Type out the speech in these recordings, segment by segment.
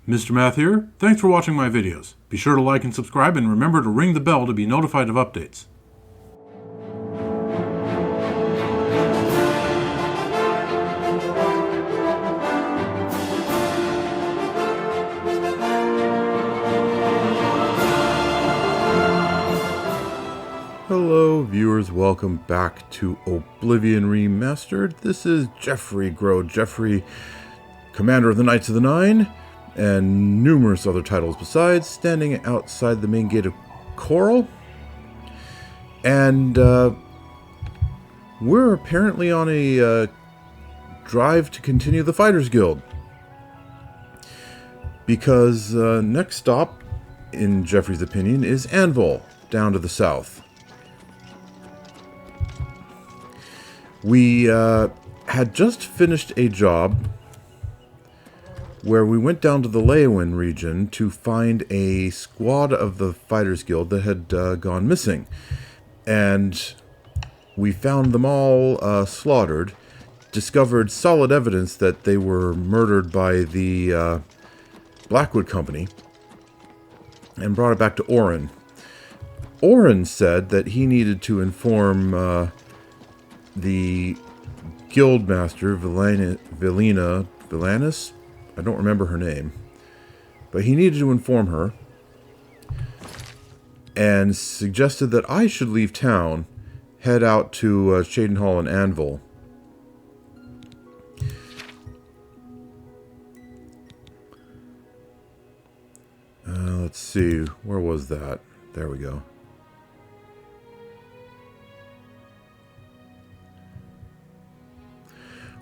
Mr. Math here. Thanks for watching my videos. Be sure to like and subscribe and remember to ring the bell to be notified of updates. Hello viewers, welcome back to Oblivion Remastered. This is Geoffrey, Geoffrey, Commander of the Knights of the Nine, and numerous other titles besides, standing outside the main gate of Chorrol. And we're apparently on a drive to continue the Fighters Guild. Because next stop, in Geoffrey's opinion, is Anvil, down to the south. We had just finished a job where we went down to the Leyawen region to find a squad of the Fighters Guild that had gone missing. And we found them all slaughtered, discovered solid evidence that they were murdered by the Blackwood Company, and brought it back to Oreyn. Oreyn said that he needed to inform the Guildmaster, Villanis? I don't remember her name. But he needed to inform her and suggested that I should leave town, head out to Cheydinhal and Anvil. Let's see, where was that? There we go.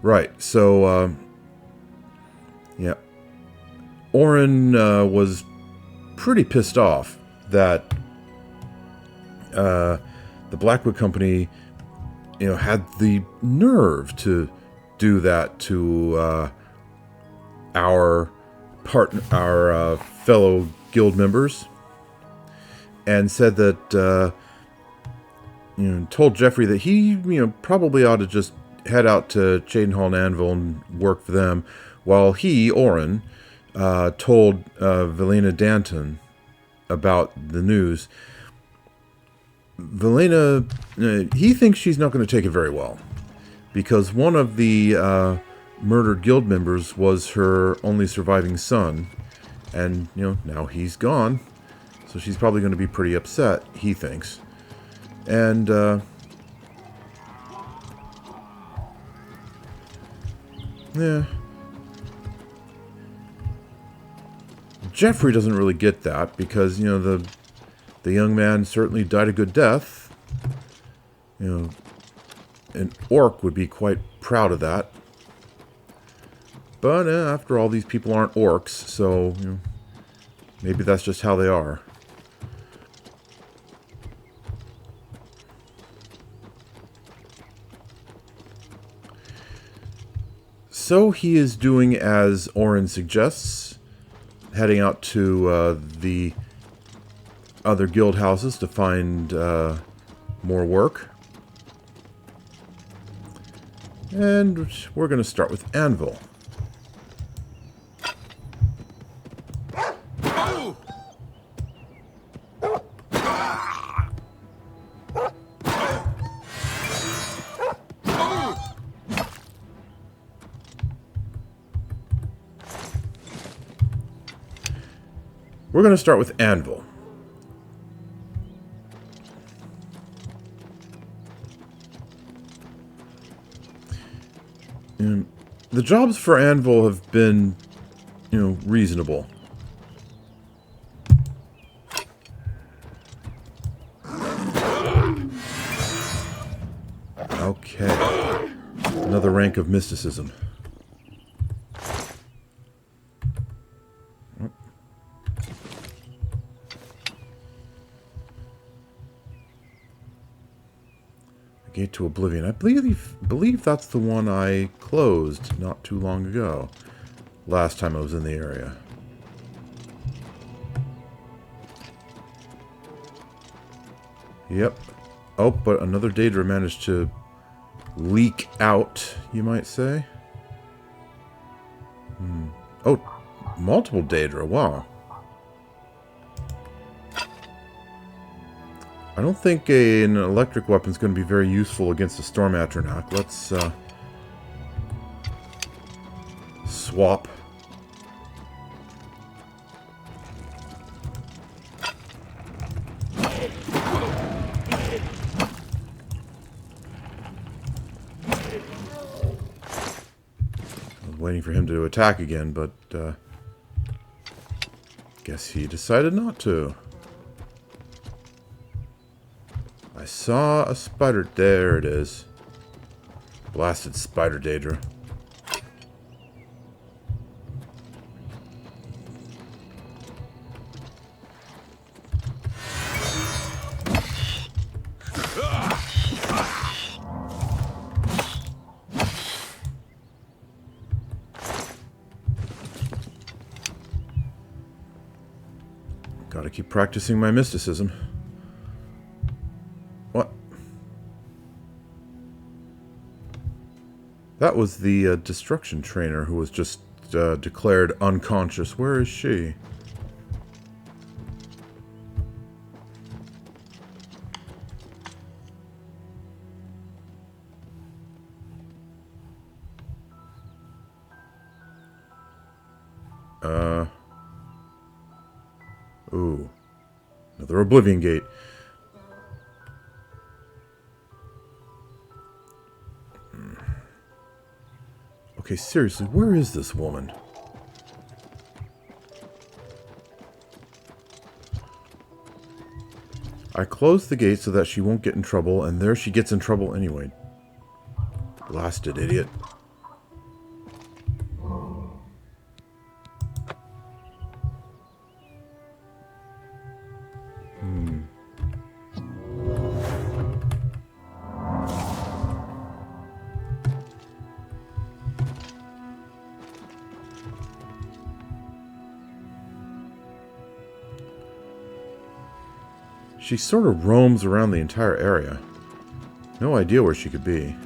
Right, so, yeah. Oreyn was pretty pissed off that the Blackwood Company, had the nerve to do that to our fellow guild members, and said that, told Geoffrey that he, probably ought to just head out to Cheydinhal and Anvil and work for them, while he, Oreyn, told Velena Danton about the news. Velena, he thinks she's not going to take it very well, because one of the murdered guild members was her only surviving son, and, now he's gone, so she's probably going to be pretty upset, he thinks. And, yeah. Geoffrey doesn't really get that because, the young man certainly died a good death. An orc would be quite proud of that. But after all, these people aren't orcs, so maybe that's just how they are. So he is doing as Oreyn suggests, heading out to the other guild houses to find more work. And we're going to start with Anvil. We're going to start with Anvil. The jobs for Anvil have been, reasonable. Okay. Another rank of mysticism. Gate to Oblivion. I believe that's the one I closed not too long ago. Last time I was in the area. Yep. Oh, but another Daedra managed to leak out, you might say. Oh, Multiple Daedra, wow. I don't think an electric weapon is going to be very useful against a Storm Atronach. Let's swap. Waiting for him to attack again, but guess he decided not to. I saw a spider. There it is. Blasted spider Daedra. Gotta keep practicing my mysticism. What? That was the destruction trainer who was just declared unconscious. Where is she? Ooh. Another Oblivion Gate. Okay, seriously, where is this woman? I closed the gate so that she won't get in trouble, and there she gets in trouble anyway. Blasted idiot. She sort of roams around the entire area. No idea where she could be.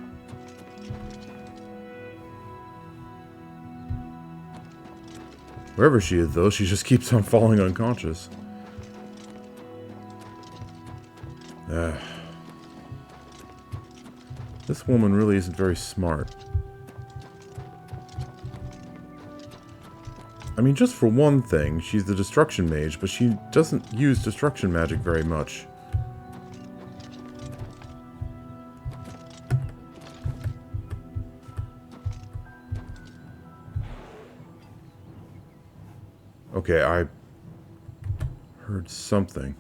Wherever she is, though, she just keeps on falling unconscious. This woman really isn't very smart. I mean, just for one thing, she's the destruction mage, but she doesn't use destruction magic very much. Okay, I heard something.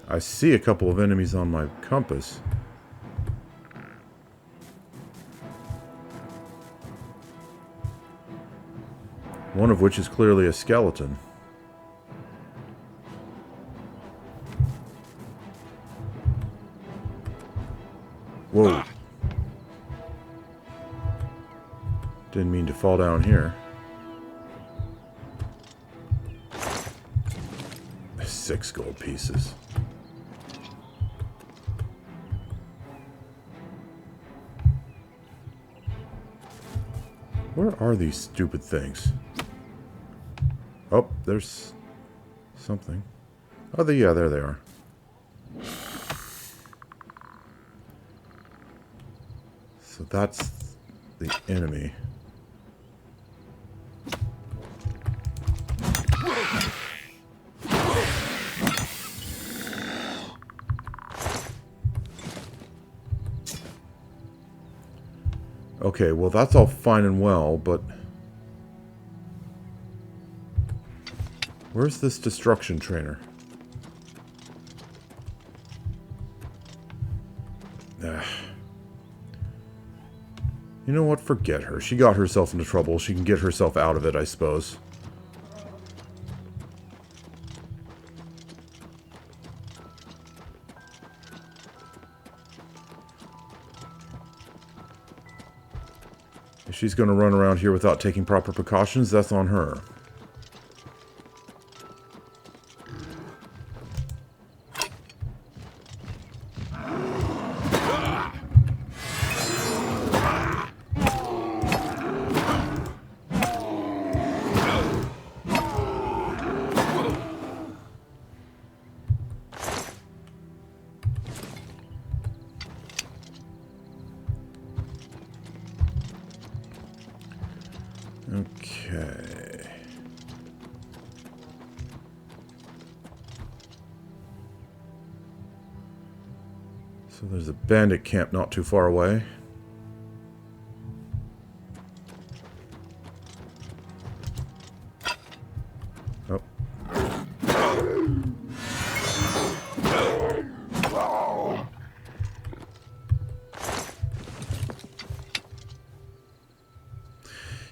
I see a couple of enemies on my compass. One of which is clearly a skeleton. Whoa. Didn't mean to fall down here. 6 gold pieces. Where are these stupid things? Oh, there's something. Oh, yeah, there they are. So that's the enemy. Okay, well that's all fine and well, but where's this destruction trainer? You know what? Forget her. She got herself into trouble. She can get herself out of it, I suppose. If she's going to run around here without taking proper precautions, that's on her. Okay. So there's a bandit camp not too far away. Oh.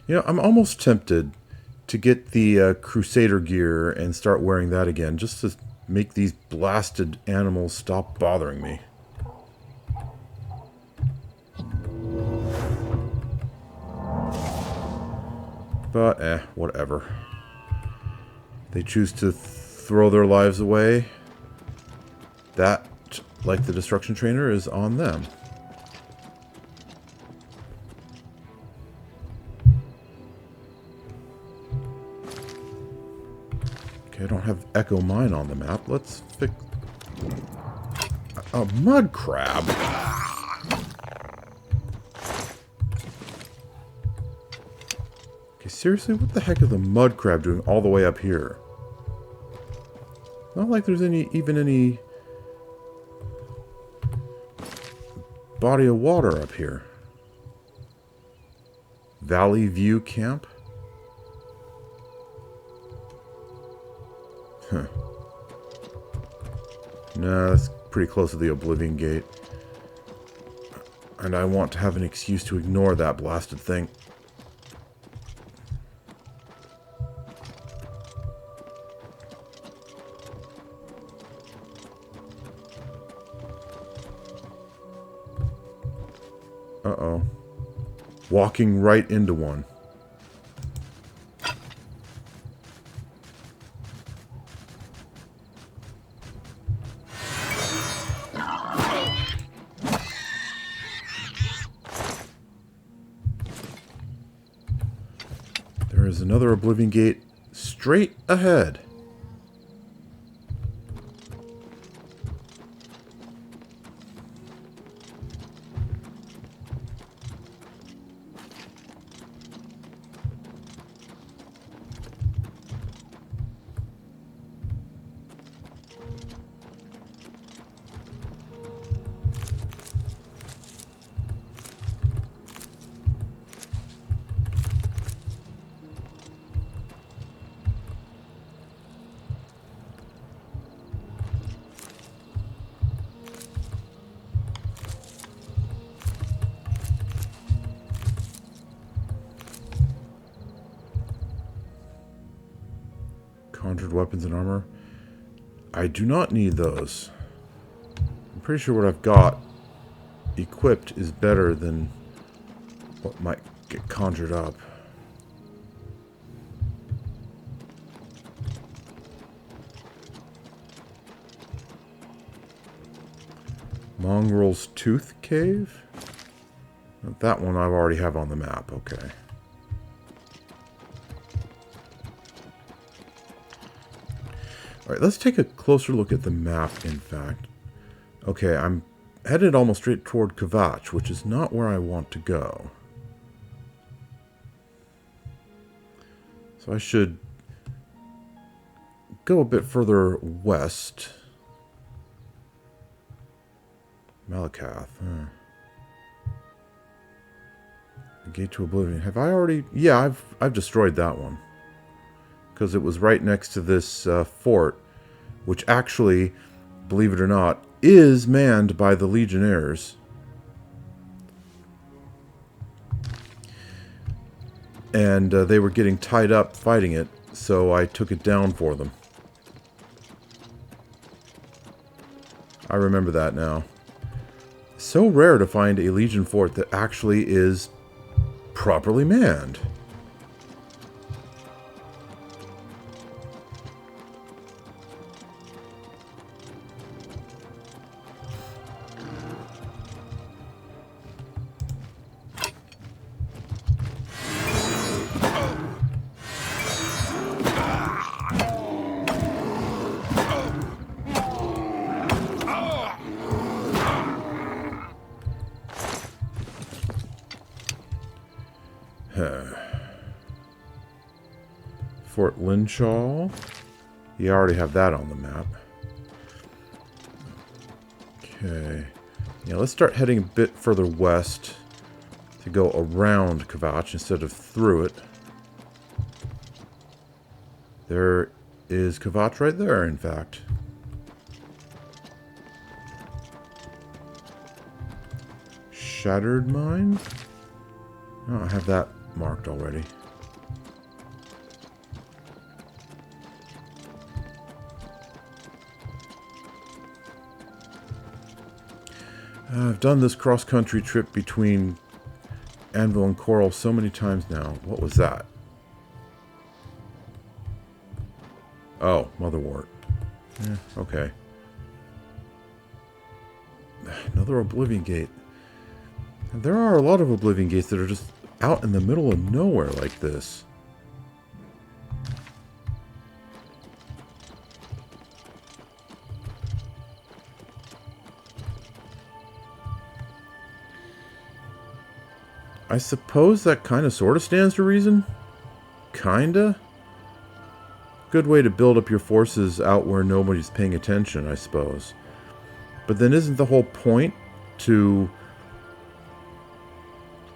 You know, I'm almost tempted to get the Crusader gear and start wearing that again, just to make these blasted animals stop bothering me. But, whatever. They choose to throw their lives away. That, like the Destruction Trainer, is on them. I don't have Echo Mine on the map. Let's fix... A mud crab? Okay, seriously? What the heck is the mud crab doing all the way up here? Not like there's even any body of water up here. Valley View Camp? Huh. No, that's pretty close to the Oblivion Gate. And I want to have an excuse to ignore that blasted thing. Uh-oh. Walking right into one. There is another Oblivion Gate straight ahead. Conjured weapons and armor. I do not need those. I'm pretty sure what I've got equipped is better than what might get conjured up. Mongrel's Tooth Cave? That one I already have on the map, okay. Alright, let's take a closer look at the map, in fact. Okay, I'm headed almost straight toward Kvatch, which is not where I want to go. So I should go a bit further west. Malakath, huh. The Gate to Oblivion. Have I already... Yeah, I've destroyed that one. Because it was right next to this fort, which actually, believe it or not, is manned by the Legionnaires. And they were getting tied up fighting it, so I took it down for them. I remember that now. So rare to find a Legion fort that actually is properly manned. Fort Linshaw. You already have that on the map. Okay. Yeah, let's start heading a bit further west to go around Kvatch instead of through it. There is Kvatch right there, in fact. Shattered Mine? Oh, I have that marked already. I've done this cross-country trip between Anvil and Chorrol so many times now. What was that? Oh, Motherwort. Yeah, okay. Another Oblivion Gate. There are a lot of Oblivion Gates that are just out in the middle of nowhere like this. I suppose that kind of sort of stands to reason. Kinda. Good way to build up your forces out where nobody's paying attention, I suppose. But then isn't the whole point to,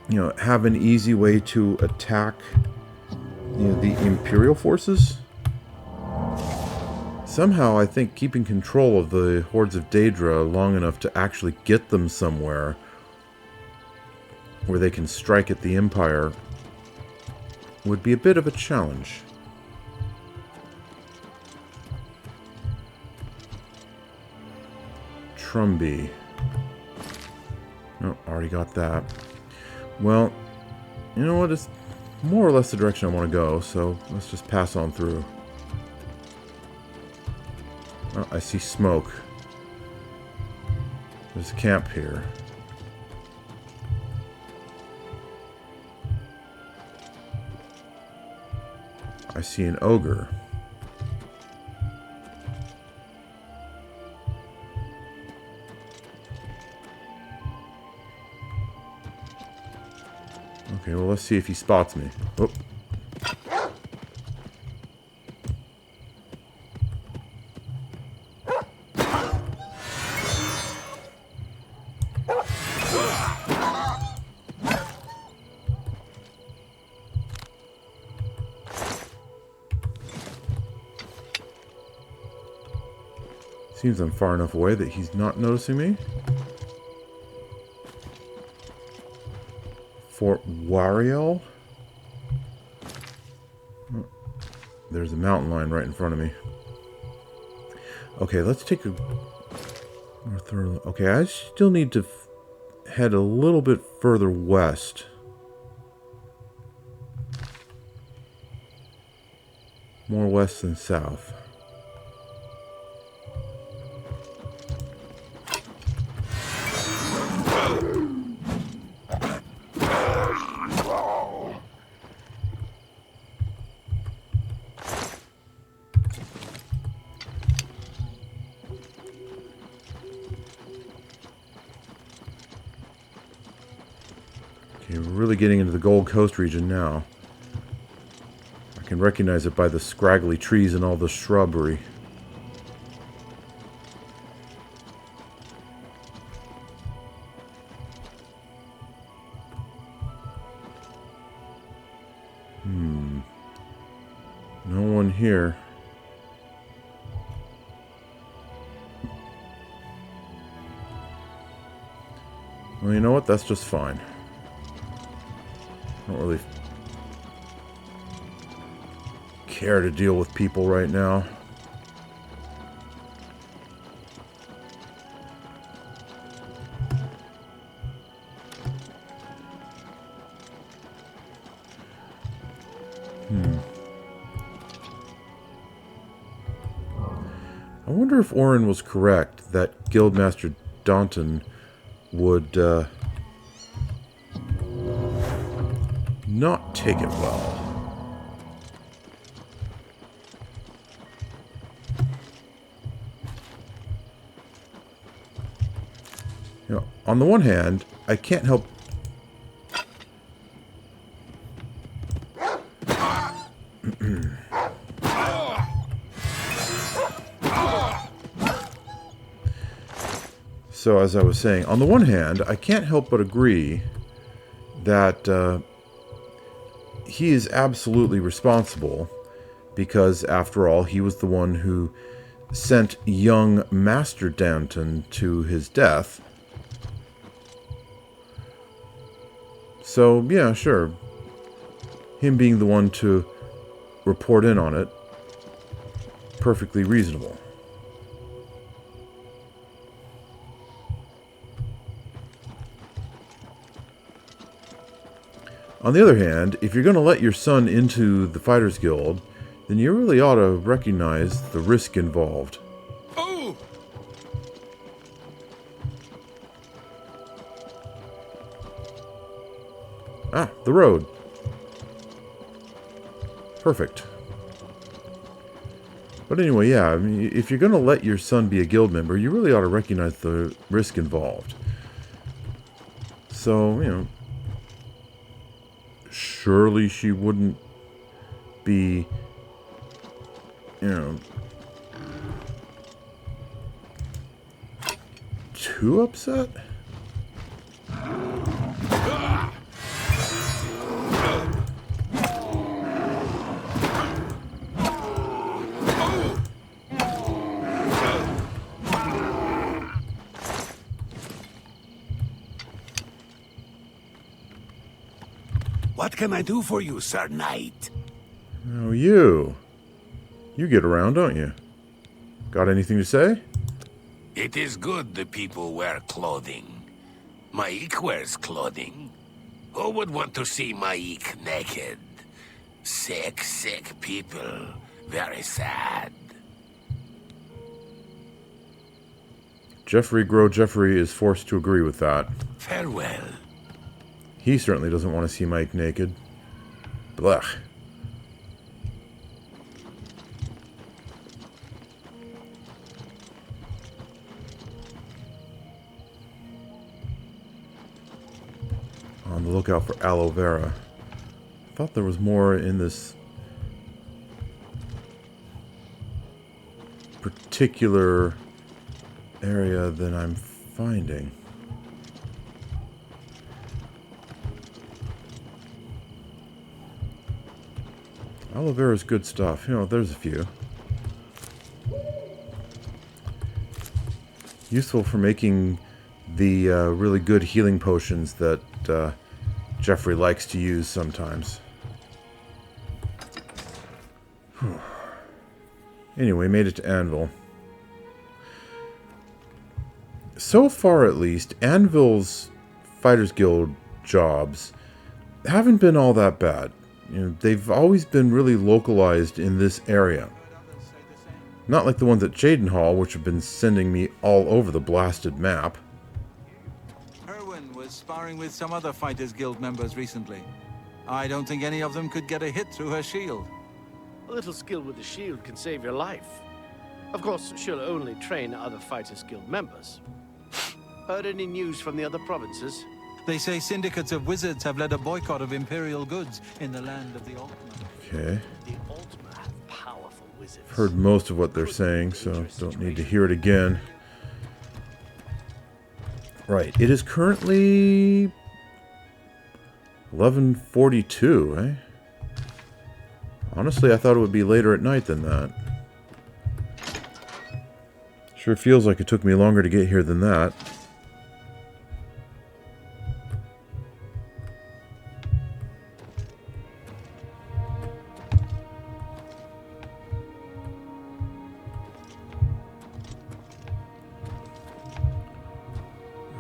you know, have an easy way to attack, you know, the Imperial forces? Somehow I think keeping control of the hordes of Daedra long enough to actually get them somewhere where they can strike at the Empire would be a bit of a challenge. Trumby. Oh, already got that. Well, you know what? It's more or less the direction I want to go, so let's just pass on through. Oh, I see smoke. There's a camp here. I see an ogre. Okay, well, let's see if he spots me. Oh. Seems I'm far enough away that he's not noticing me. Fort Wariel. Oh, there's a mountain line right in front of me. Okay, let's take a more thorough. Okay, I still need to head a little bit further west. More west than south. Okay, we're really getting into the Gold Coast region now. I can recognize it by the scraggly trees and all the shrubbery. No one here. Well, you know what? That's just fine. I don't really care to deal with people right now. I wonder if Oreyn was correct that Guildmaster Daunton would not take it well. You know, on the one hand, I can't help So, as I was saying, on the one hand, I can't help but agree that he is absolutely responsible, because, after all, he was the one who sent young Master Danton to his death. So, yeah, sure. Him being the one to report in on it, perfectly reasonable. On the other hand, if you're going to let your son into the Fighters Guild, then you really ought to recognize the risk involved. Oh! Ah, the road. Perfect. But anyway, yeah, I mean, if you're going to let your son be a guild member, you really ought to recognize the risk involved. So, you know, surely she wouldn't be, you know, too upset? What can I do for you, Sir Knight? Oh, you. You get around, don't you? Got anything to say? It is good the people wear clothing. Maik wears clothing. Who would want to see Maik naked? Sick, sick people. Very sad. Geoffrey Geoffrey is forced to agree with that. Farewell. He certainly doesn't want to see Mike naked. Blech. On the lookout for aloe vera. I thought there was more in this particular area than I'm finding. Aloe vera is good stuff. You know, there's a few. Useful for making the really good healing potions that Geoffrey likes to use sometimes. Anyway, made it to Anvil. So far, at least, Anvil's Fighters Guild jobs haven't been all that bad. You know, they've always been really localized in this area. Not like the ones at Jadenhall, which have been sending me all over the blasted map. Oreyn was sparring with some other Fighters Guild members recently. I don't think any of them could get a hit through her shield. A little skill with the shield can save your life. Of course, she'll only train other Fighters Guild members. Heard any news from the other provinces? They say syndicates of wizards have led a boycott of Imperial goods in the land of the Ultima. Okay. The Ultima have powerful wizards. Heard most of what they're saying, so don't need to hear it again. Right. It is currently 11:42, eh? Honestly, I thought it would be later at night than that. Sure feels like it took me longer to get here than that.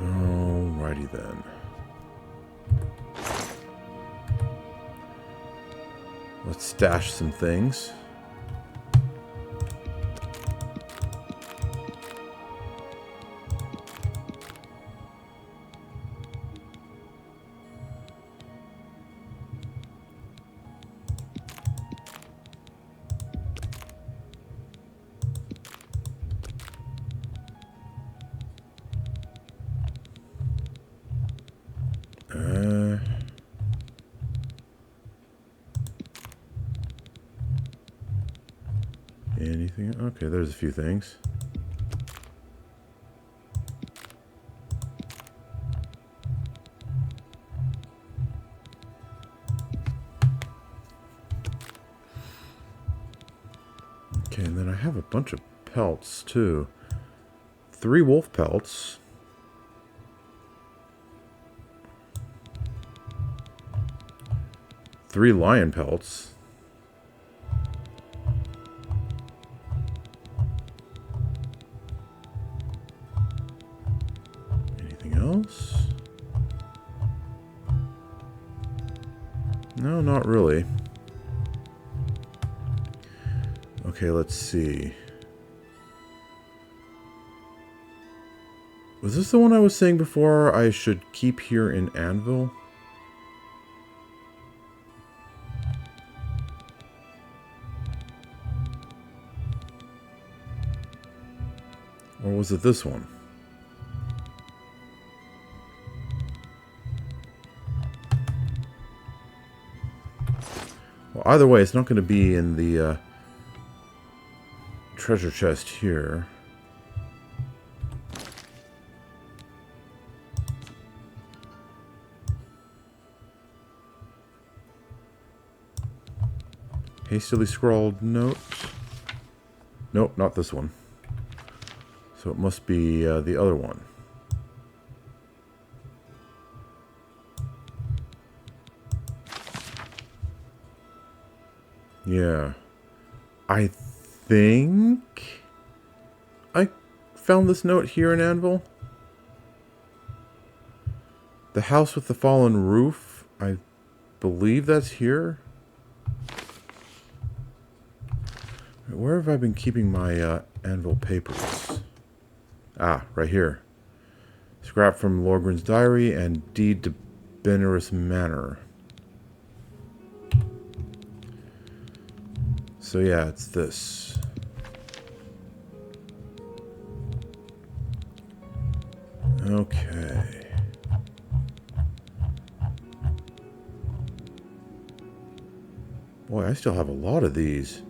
Alrighty then. Let's stash some things. Anything? Okay, there's a few things. have a bunch of pelts, too. 3 wolf pelts. Three lion pelts. Anything else? No, not really. Okay, let's see. Was this the one I was saying before I should keep here in Anvil? Or was it this one? Well, either way, it's not going to be in the treasure chest here. Hastily scrawled note. Nope, not this one. So it must be the other one. Yeah. I think I found this note here in Anvil. The house with the fallen roof. I believe that's here. Where have I been keeping my Anvil papers? Ah, right here. Scrap from Lorgren's diary and deed to Benaris Manor. So yeah, it's this. Okay. Boy, I still have a lot of these.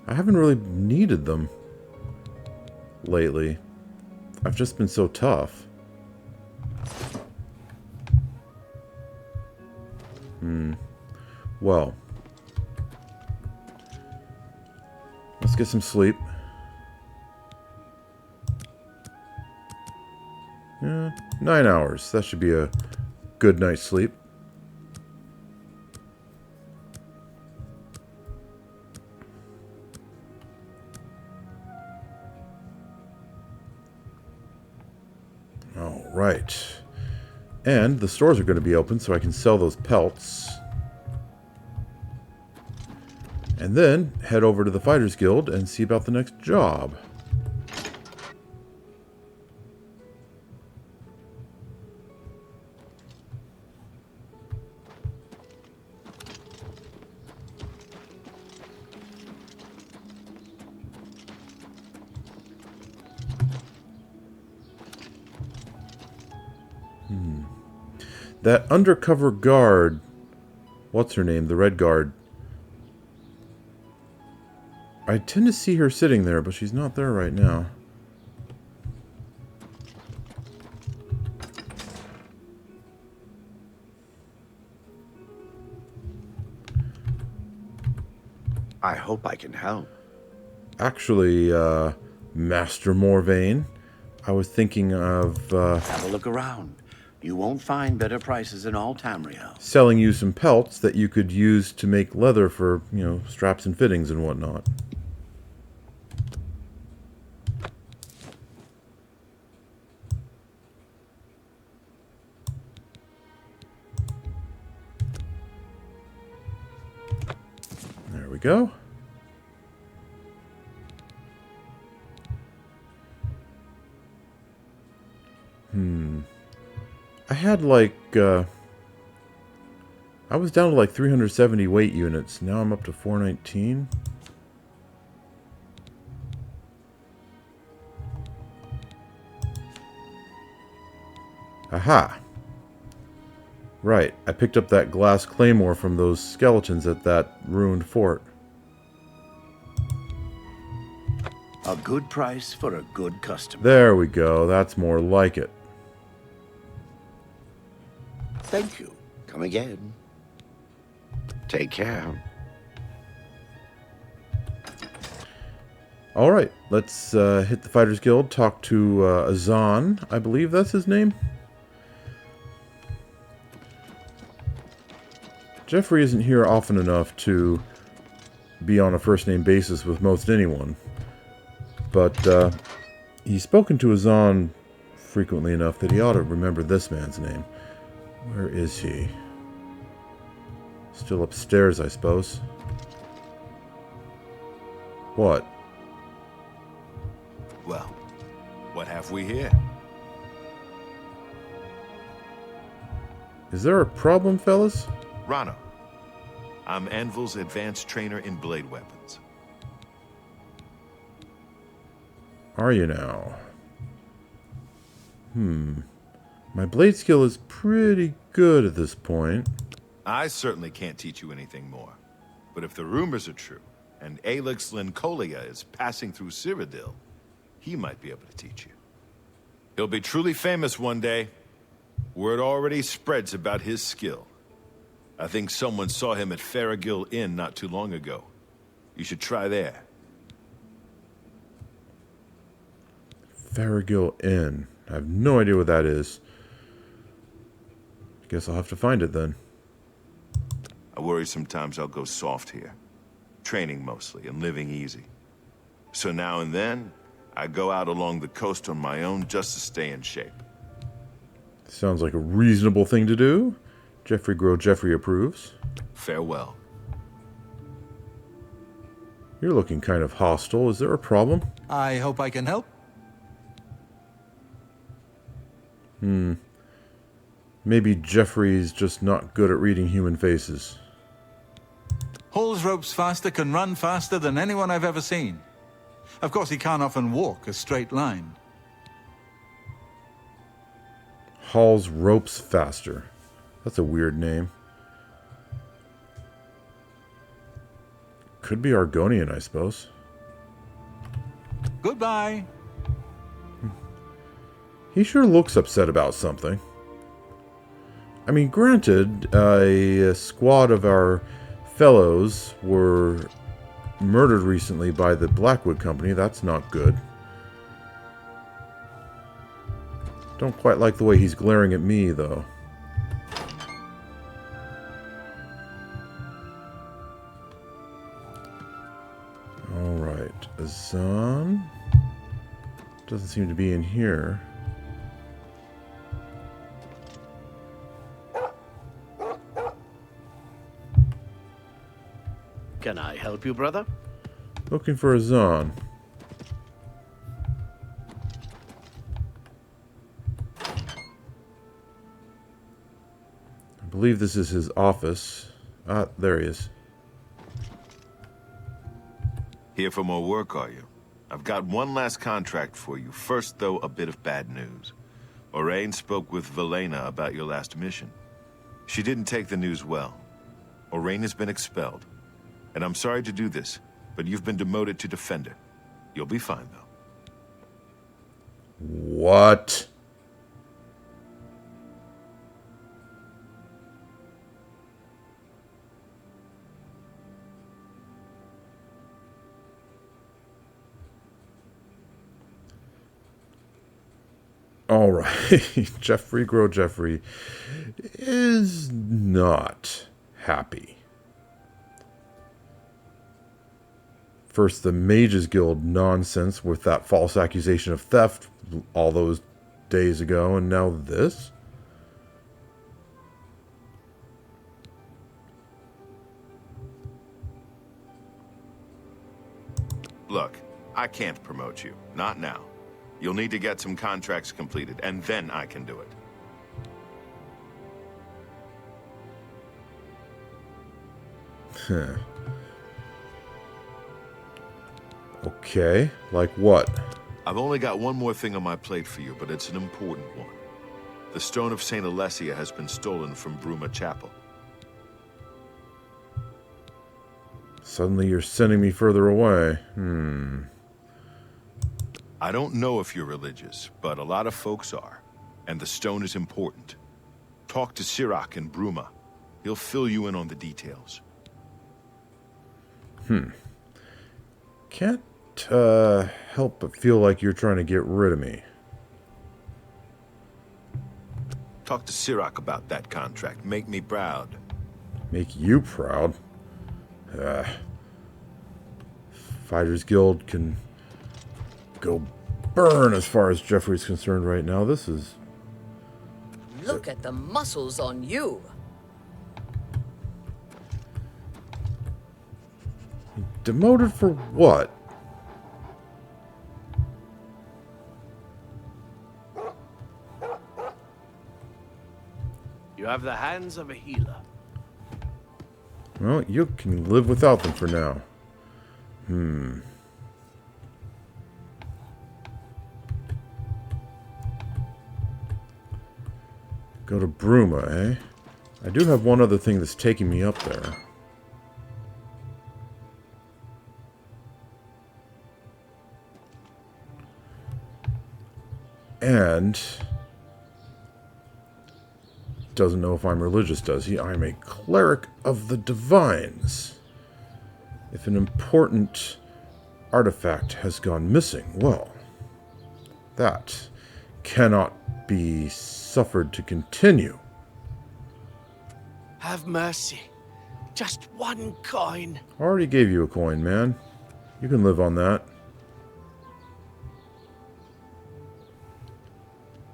I haven't really needed them lately. I've just been so tough. Well. Let's get some sleep. Yeah, 9 hours. That should be a good night's sleep. Right. And the stores are going to be open so I can sell those pelts. And then head over to the Fighters Guild and see about the next job. That undercover guard, what's her name, the red guard. I tend to see her sitting there, but she's not there right now. I hope I can help. Actually, Master Morvain, I was thinking of Have a look around. You won't find better prices in all Tamriel. selling you some pelts that you could use to make leather for, you know, straps and fittings and whatnot. There we go. I had like, I was down to like 370 weight units. Now I'm up to 419. Aha! Right, I picked up that glass claymore from those skeletons at that ruined fort. A good price for a good customer. There we go, that's more like it. Thank you. Come again. Take care. Alright, let's hit the Fighters Guild, talk to Azhan, I believe that's his name. Geoffrey isn't here often enough to be on a first-name basis with most anyone. But he's spoken to Azhan frequently enough that he ought to remember this man's name. Where is he? Still upstairs, I suppose. What? Well, what have we here? Is there a problem, fellas? Rano. I'm Anvil's advanced trainer in blade weapons. Are you now? My blade skill is pretty good at this point. I certainly can't teach you anything more. But if the rumors are true, and Alex Lincolia is passing through Cyrodiil, he might be able to teach you. He'll be truly famous one day. Word already spreads about his skill. I think someone saw him at Farragill Inn not too long ago. You should try there. Farragill Inn. I have no idea what that is. Guess I'll have to find it then. I worry sometimes I'll go soft here. Training mostly and living easy. So now and then, I go out along the coast on my own just to stay in shape. Sounds like a reasonable thing to do. Geoffrey approves. Farewell. You're looking kind of hostile. Is there a problem? I hope I can help. Maybe Geoffrey's just not good at reading human faces. Hall's ropes faster can run faster than anyone I've ever seen. Of course, he can't often walk a straight line. Hall's Ropes Faster. That's a weird name. Could be Argonian, I suppose. Goodbye. He sure looks upset about something. I mean, granted, a squad of our fellows were murdered recently by the Blackwood Company. That's not good. Don't quite like the way he's glaring at me, though. Alright, Azhan doesn't seem to be in here. Can I help you, brother? Looking for Azhan. I believe this is his office. Ah, there he is. Here for more work, are you? I've got one last contract for you. First, though, a bit of bad news. Oreyn spoke with Velena about your last mission. She didn't take the news well. Oreyn has been expelled. And I'm sorry to do this, but you've been demoted to Defender. You'll be fine, though. What? All right. Geoffrey is not happy. First, the Mages Guild nonsense with that false accusation of theft all those days ago, and now this? Look, I can't promote you. Not now. You'll need to get some contracts completed, and then I can do it. Okay, like what? I've only got one more thing on my plate for you, but it's an important one. The Stone of St. Alessia has been stolen from Bruma Chapel. Suddenly you're sending me further away. I don't know if you're religious, but a lot of folks are. And the stone is important. Talk to Sirach in Bruma. He'll fill you in on the details. Can't help but feel like you're trying to get rid of me. Talk to Sirach about that contract. Make me proud. Make you proud? Fighters Guild can go burn as far as Geoffrey's concerned right now. This is... Look at the muscles on you. Demoted for what? You have the hands of a healer. Well, you can live without them for now. Go to Bruma, eh? I do have one other thing that's taking me up there. And... doesn't know if I'm religious, does he? I'm a cleric of the divines. If an important artifact has gone missing, well, that cannot be suffered to continue. Have mercy. Just one coin. I already gave you a coin, man. You can live on that.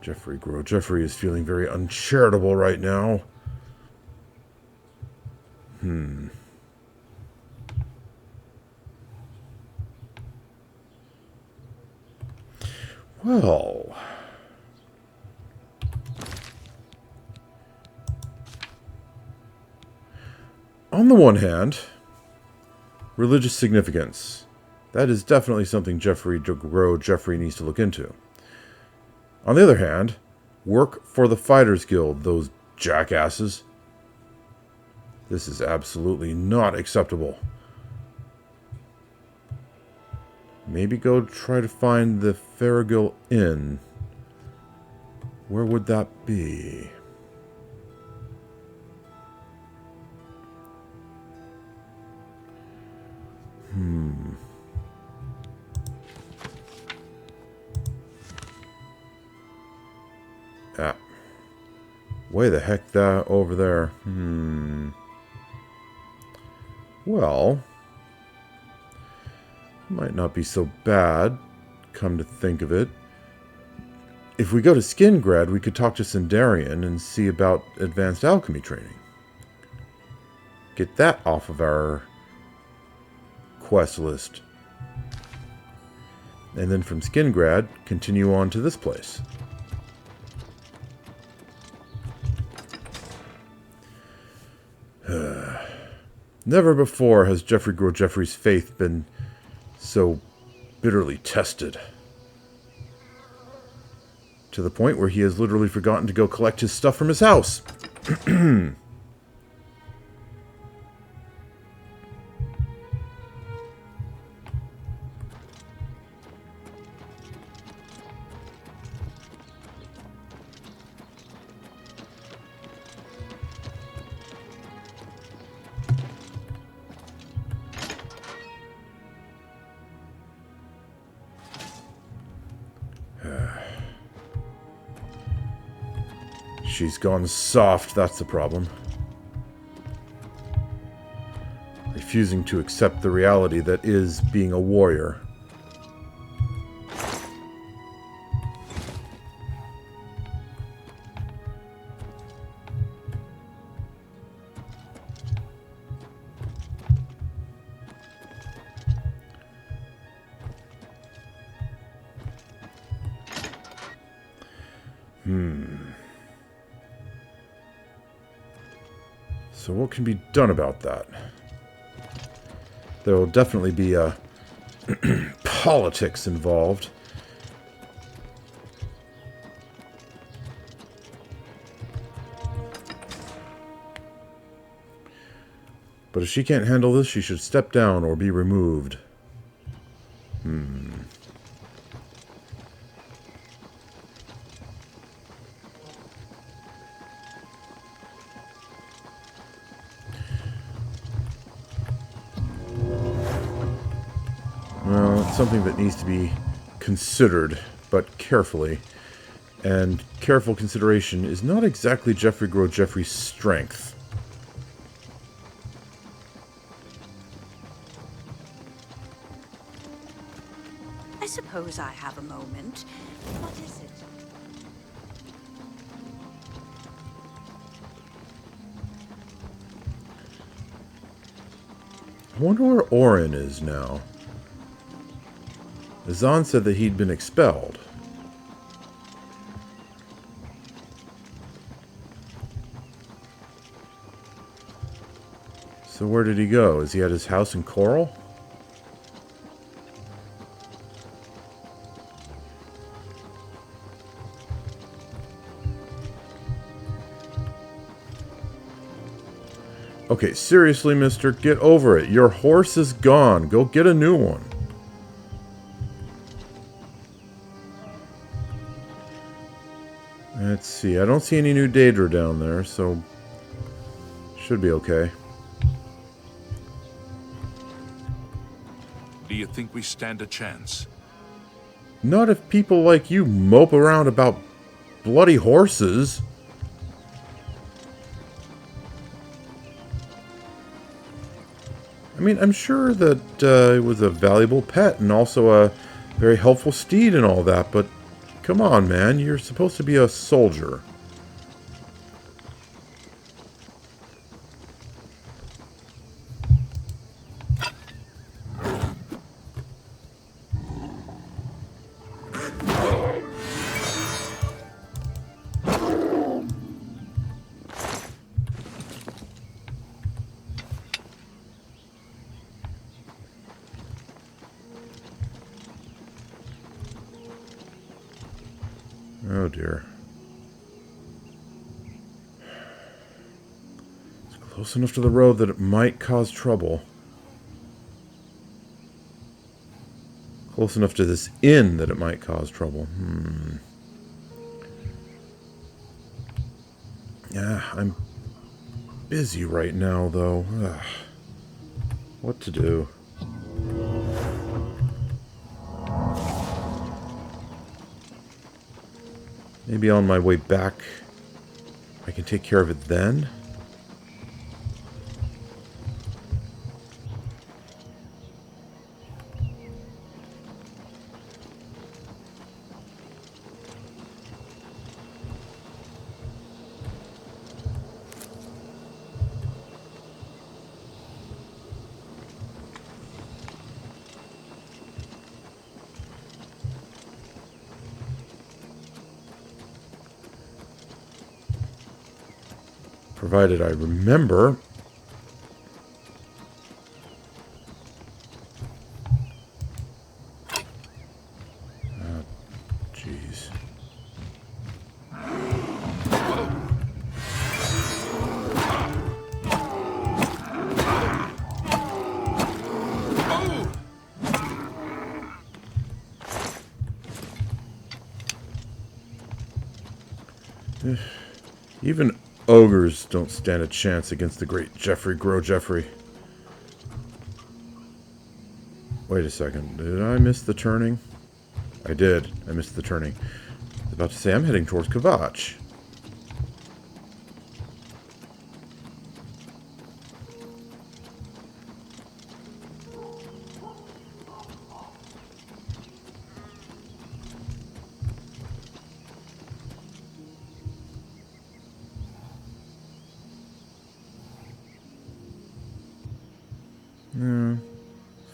Geoffrey grow. Geoffrey is feeling very uncharitable right now. Well... on the one hand, religious significance. That is definitely something Geoffrey needs to look into. On the other hand, work for the Fighters Guild, those jackasses. This is absolutely not acceptable. Maybe go try to find the Farragill Inn. Where would that be? Ah. Way the heck that over there. Well, might not be so bad, come to think of it. If we go to Skingrad, we could talk to Sindarion and see about advanced alchemy training. Get that off of our quest list. And then from Skingrad, continue on to this place. Never before has Geoffrey's faith been so bitterly tested. To the point where he has literally forgotten to go collect his stuff from his house. She's gone soft, that's the problem. Refusing to accept the reality that is being a warrior. So what can be done about that? There will definitely be politics involved. But if she can't handle this, she should step down or be removed. Well, it's something that needs to be considered, but carefully. And careful consideration is not exactly Geoffrey's strength. I suppose I have a moment. What is it? I wonder where Oreyn is now. Azhan said that he'd been expelled. So where did he go? Is he at his house in Chorrol? Okay, seriously, mister, get over it. Your horse is gone. Go get a new one. Let's see. I don't see any new Daedra down there, so should be okay. Do you think we stand a chance? Not if people like you mope around about bloody horses. I mean, I'm sure that it was a valuable pet and also a very helpful steed and all that, but come on, man. You're supposed to be a soldier. Oh dear. It's close enough to the road that it might cause trouble. Close enough to this inn that it might cause trouble. Yeah, I'm busy right now, though. Ugh. What to do? Maybe on my way back, I can take care of it then? Provided I remember. Oh, jeez. Even ogres don't stand a chance against the great Geoffrey. Wait a second. Did I miss the turning? I did. I missed the turning. I was about to say I'm heading towards Kvatch.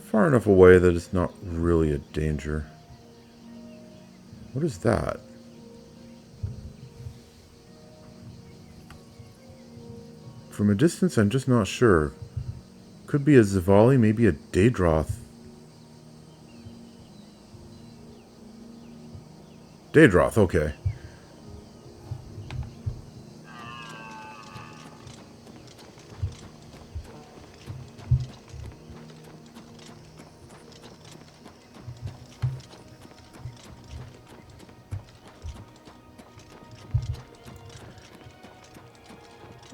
Far enough away that it's not really a danger. What is that? From a distance, I'm just not sure. Could be a Zivali, maybe a Daedroth. Daedroth, okay.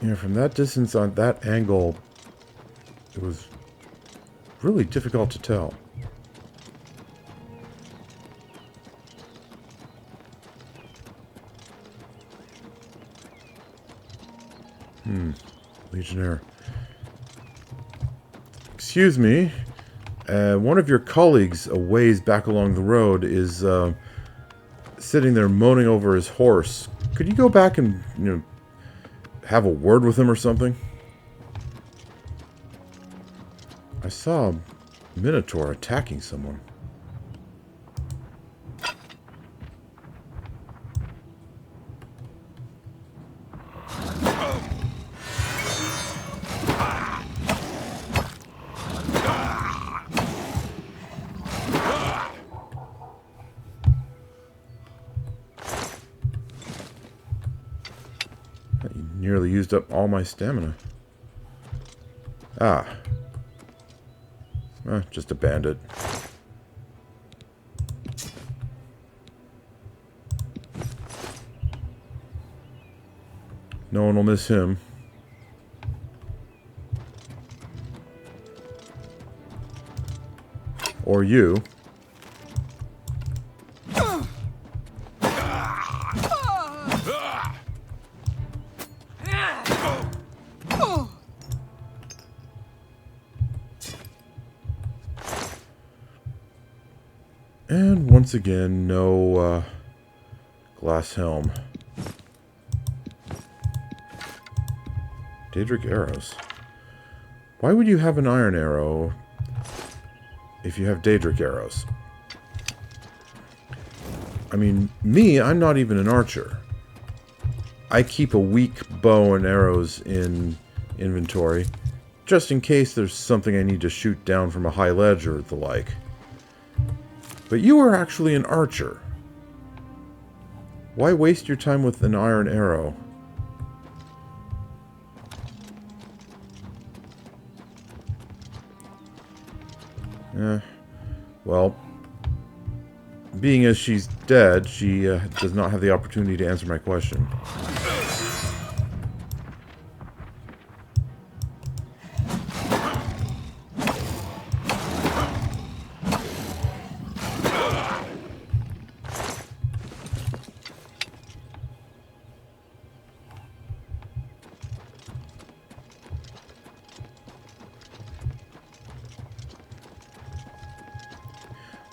You know, from that distance on that angle, it was really difficult to tell. Legionnaire. Excuse me. One of your colleagues a ways back along the road is sitting there moaning over his horse. Could you go back and, have a word with him or something? I saw a Minotaur attacking someone. Nearly used up all my stamina. Ah. Just a bandit. No one will miss him. Or you. And once again, no glass helm. Daedric arrows. Why would you have an iron arrow if you have Daedric arrows? I mean, I'm not even an archer. I keep a weak bow and arrows in inventory, just in case there's something I need to shoot down from a high ledge or the like. But you are actually an archer. Why waste your time with an iron arrow? Well, being as she's dead, she does not have the opportunity to answer my question.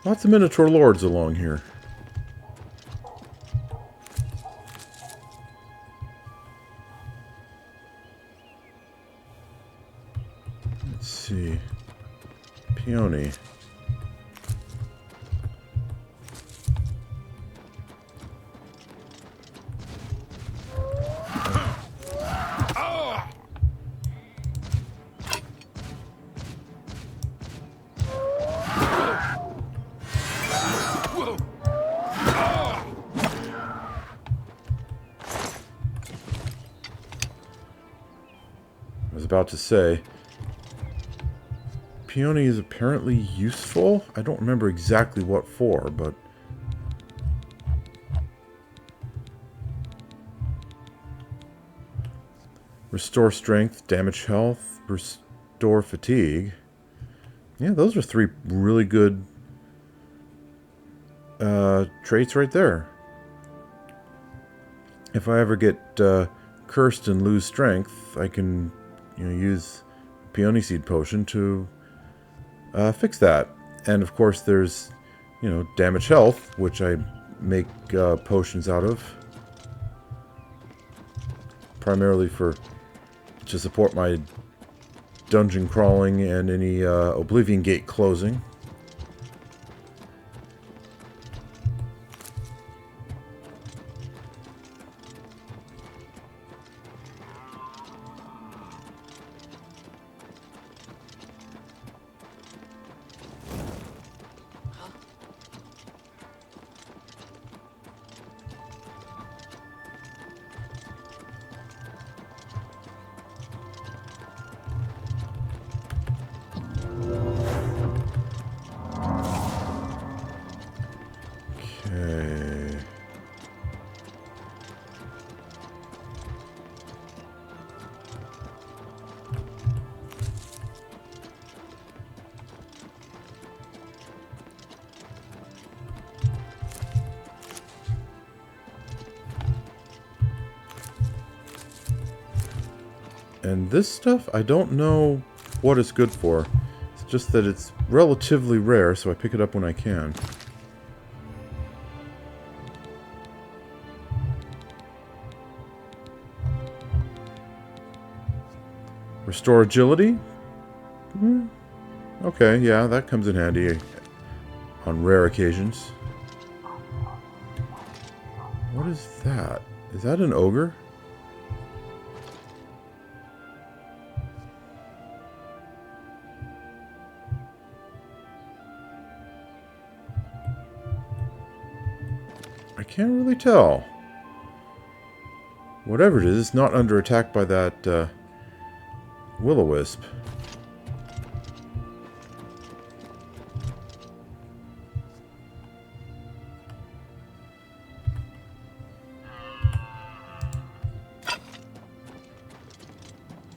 Lots of Minotaur lords along here. Let's see. Peony. About to say, Peony is apparently useful. I don't remember exactly what for, but restore strength, damage health, restore fatigue. Yeah, those are 3 really good traits right there. If I ever get cursed and lose strength, I can use Peony Seed Potion to fix that. And of course there's, damage health, which I make potions out of. Primarily to support my dungeon crawling and any Oblivion Gate closing. And this stuff, I don't know what it's good for. It's just that it's relatively rare, so I pick it up when I can. Restore agility? Okay, yeah, that comes in handy on rare occasions. What is that? Is that an ogre? I can't really tell. Whatever it is, it's not under attack by that will-o-wisp.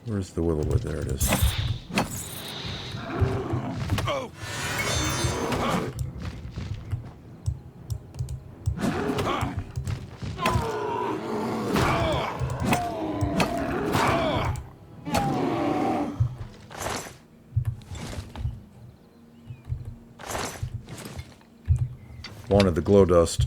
Where's the will-o-wisp? There it is. Wanted the glow dust.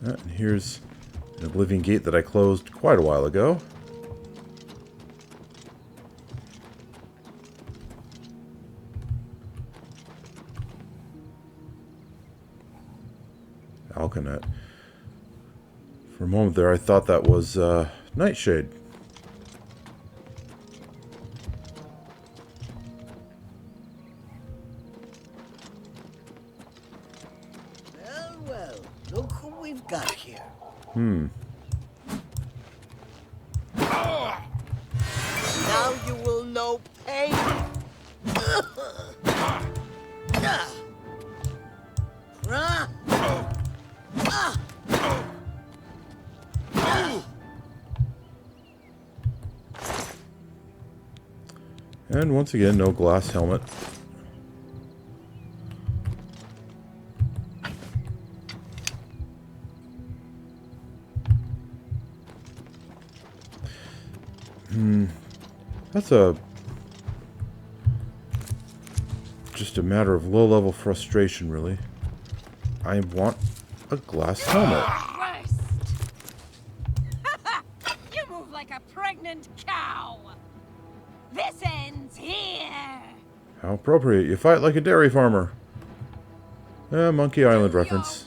And here's an Oblivion gate that I closed quite a while ago. Alchemy. For a moment there, I thought that was Nightshade. Well, well, look who we've got here. Now you will know pain. And once again, no glass helmet. That's just a matter of low-level frustration, really. I want a glass helmet. You move like a pregnant cow. This ends here. How appropriate. You fight like a dairy farmer. Monkey Island reference.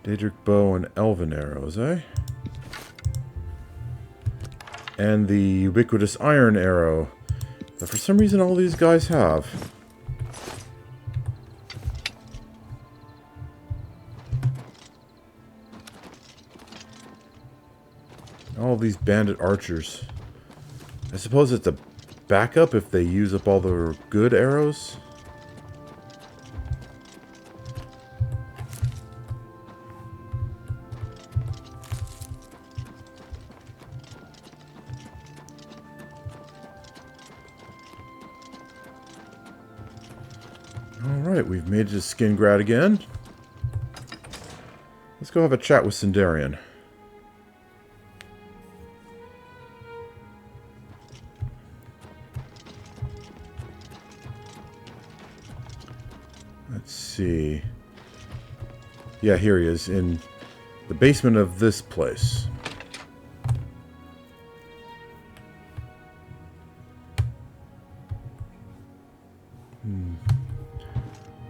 Daedric bow and elven arrows, eh? And the ubiquitous iron arrow that for some reason all these guys have. All these bandit archers. I suppose it's a backup if they use up all their good arrows. Alright, we've made it to Skingrad again. Let's go have a chat with Sindarion. Let's see. Yeah, here he is, in the basement of this place.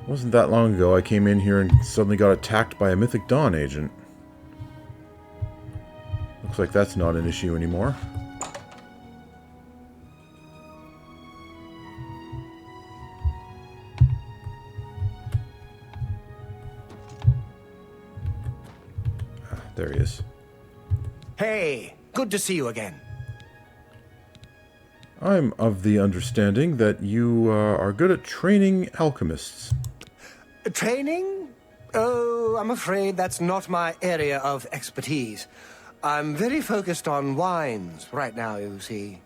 Wasn't that long ago I came in here and suddenly got attacked by a Mythic Dawn agent. Looks like that's not an issue anymore. There he is. Hey, good to see you again. I'm of the understanding that you are good at training alchemists. Training? Oh, I'm afraid that's not my area of expertise. I'm very focused on wines right now, you see.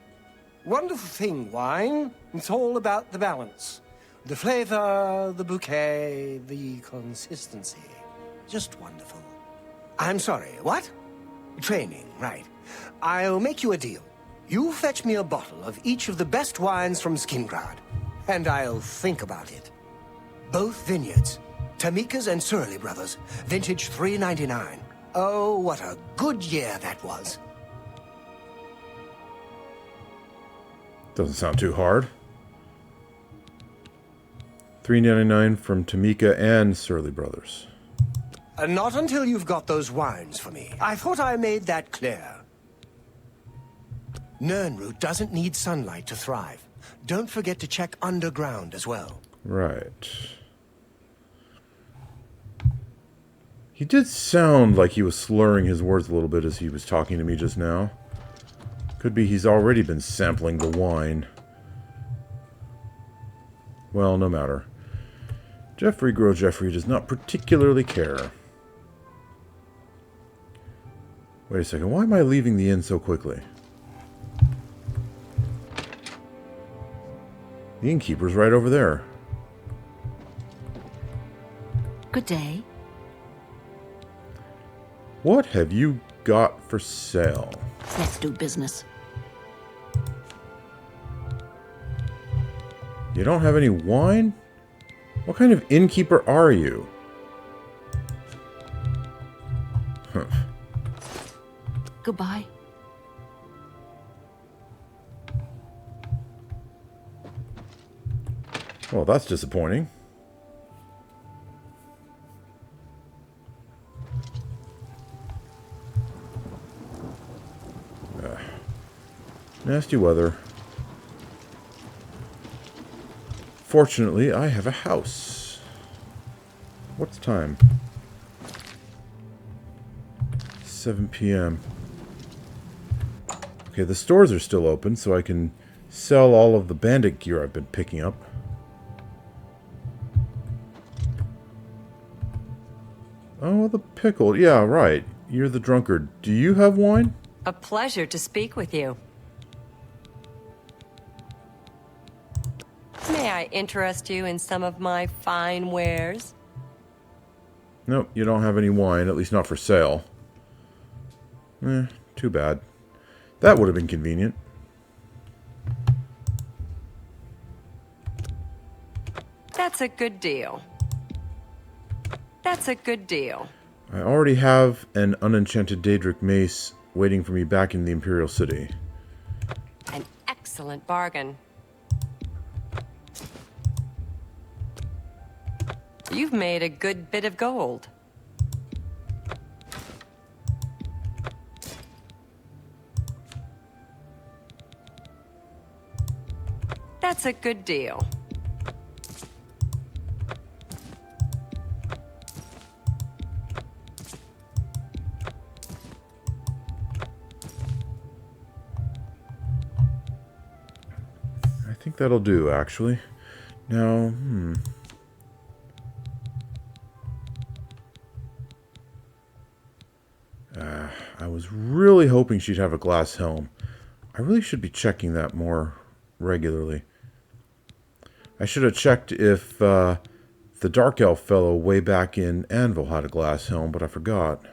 Wonderful thing, wine. It's all about the balance. The flavor, the bouquet, the consistency. Just wonderful. I'm sorry, what? Training, right. I'll make you a deal. You fetch me a bottle of each of the best wines from Skingrad, and I'll think about it. Both vineyards, Tamika's and Surly Brothers, vintage 399. Oh, what a good year that was. Doesn't sound too hard. 399 from Tamika and Surly Brothers. Not until you've got those wines for me. I thought I made that clear. Nirnroot doesn't need sunlight to thrive. Don't forget to check underground as well. Right. He did sound like he was slurring his words a little bit as he was talking to me just now. Could be he's already been sampling the wine. Well, no matter. Geoffrey Geoffrey does not particularly care. Wait a second, why am I leaving the inn so quickly? The innkeeper's right over there. Good day. What have you got for sale? Let's do business. You don't have any wine? What kind of innkeeper are you? Huh. Goodbye. Well, that's disappointing. Nasty weather. Fortunately, I have a house. What's time? 7 p.m. Okay, the stores are still open, so I can sell all of the bandit gear I've been picking up. Oh, the pickle. Yeah, right. You're the drunkard. Do you have wine? A pleasure to speak with you. May I interest you in some of my fine wares? Nope, you don't have any wine, at least not for sale. Too bad. That would have been convenient. That's a good deal. That's a good deal. I already have an unenchanted Daedric mace waiting for me back in the Imperial City. An excellent bargain. You've made a good bit of gold. That's a good deal. I think that'll do, actually. Now, I was really hoping she'd have a glass helm. I really should be checking that more regularly. I should have checked if the Dark Elf fellow way back in Anvil had a glass helm, but I forgot.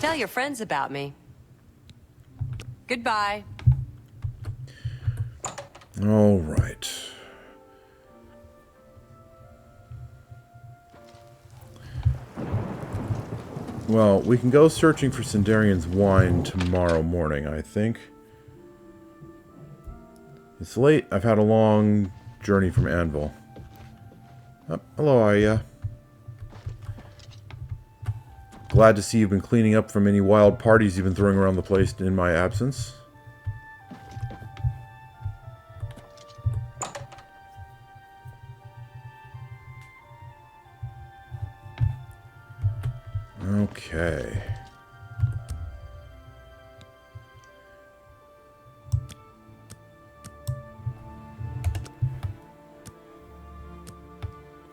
Tell your friends about me. Goodbye. All right. Well, we can go searching for Sindarion's wine tomorrow morning, I think. It's late. I've had a long journey from Anvil. Oh, hello, Aya. Glad to see you've been cleaning up from any wild parties you've been throwing around the place in my absence. Okay.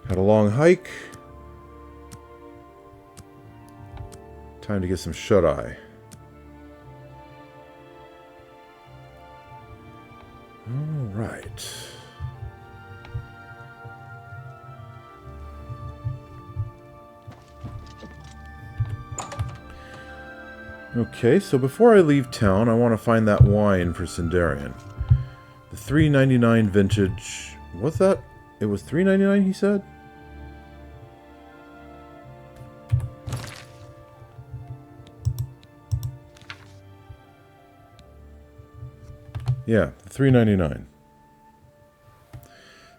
Had a long hike. Time to get some shut-eye. All right. Okay, so before I leave town, I want to find that wine for Sindarion. The $3.99 vintage. What's that? It was $3.99, he said? Yeah, $3.99.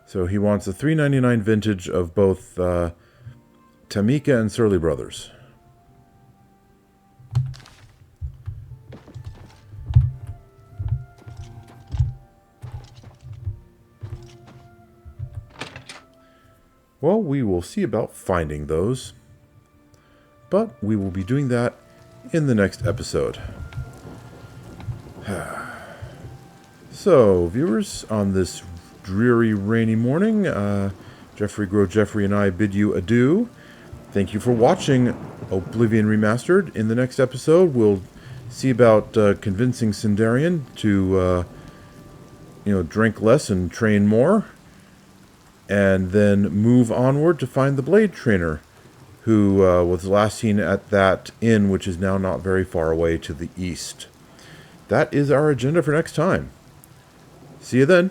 So he wants a $3.99 vintage of both Tamika and Surly Brothers. Well, we will see about finding those. But we will be doing that in the next episode. So, viewers, on this dreary, rainy morning, Geoffrey Grow Geoffrey and I bid you adieu. Thank you for watching Oblivion Remastered. In the next episode, we'll see about convincing Sindarion to, drink less and train more. And then move onward to find the Blade Trainer, who was last seen at that inn, which is now not very far away to the east. That is our agenda for next time. See you then.